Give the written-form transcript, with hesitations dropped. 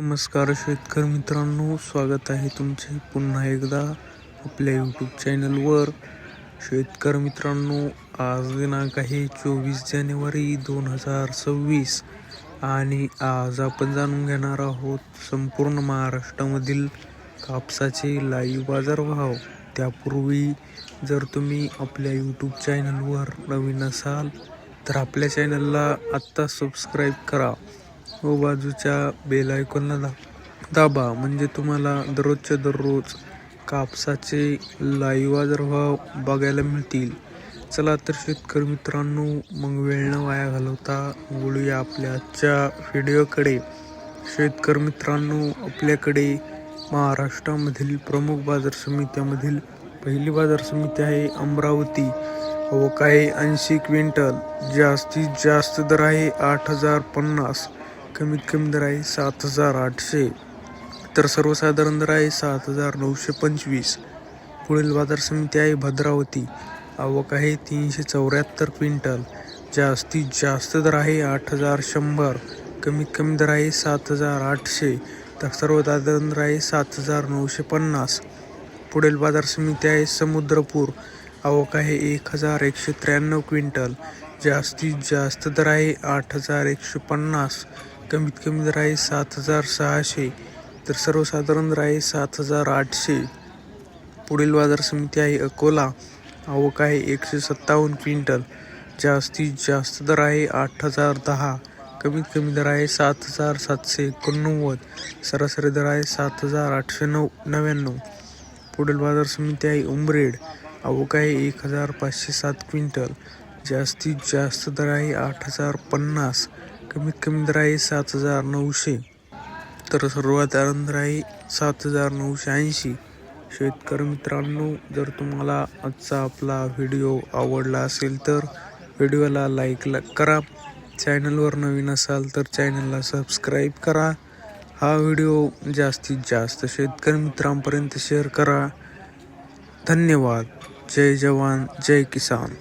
नमस्कार शेतकरी मित्रांनो, स्वागत आहे तुमचे पुन्हा एकदा आपल्या यूट्यूब चॅनलवर. शेतकरी मित्रांनो, आज दिनांक आहे 24 जानेवारी 2026 आणि आज आपण जाणून घेणार आहोत संपूर्ण महाराष्ट्रामधील कापसाचे लाईव्ह बाजारभाव. त्यापूर्वी जर तुम्ही आपल्या यूट्यूब चॅनलवर नवीन असाल तर आपल्या चॅनलला आत्ता सबस्क्राईब करा व बाजूच्या बेल आयकॉनला दाबा, म्हणजे तुम्हाला दररोजच्या दररोज कापसाचे लाईव्ह बाजारभाव बघायला मिळतील. चला तर शेतकरी मित्रांनो, मग वेळ न वाया घालवता वळूया आपल्या आजच्या व्हिडिओकडे. शेतकरी मित्रांनो, आपल्याकडे महाराष्ट्रामधील प्रमुख बाजार समित्यामधील पहिली बाजार समिती आहे अमरावती. आवक आहे 80 क्विंटल. जास्तीत जास्त दर आहे 8,050, कमीत कमी दर आहे 7,800, तर सर्वसाधारण दर आहे 7,925. पुढील बाजार समिती आहे भद्रावती. आवक आहे 374 क्विंटल. जास्तीत जास्त दर आहे 8,100, कमीत कमी दर आहे 7,800, तर सर्वसाधारण दर आहे 7,950. पुढील बाजार समिती आहे समुद्रपूर. आवक आहे 1,193 क्विंटल. जास्तीत जास्त दर आहे 8,150, कमीत कमी दर आहे 7,600, तर सर्वसाधारण दर आहे 7,800. पुढील बाजार समिती आहे अकोला. आवक आहे 157 क्विंटल. जास्तीत जास्त दर आहे 8,010, कमीत कमी दर आहे 7,789, सरासरी दर आहे 7,899. पुढील बाजार समिती आहे उमरेड. आवक आहे 1,507 क्विंटल. जास्तीत जास्त दर आहे 8,050, कमीत कमी दर आहे 7,900, तर सर्वसाधारण दर आहे 7,980. शेतकरी मित्रांनो, जर तुम्हाला आजचा आपला व्हिडिओ आवडला असेल तर व्हिडिओला लाईक करा. चॅनलवर नवीन असाल तर चॅनलला सबस्क्राईब करा. हा व्हिडिओ जास्तीत जास्त शेतकरी मित्रांपर्यंत शेअर करा. धन्यवाद. जय जवान जय किसान.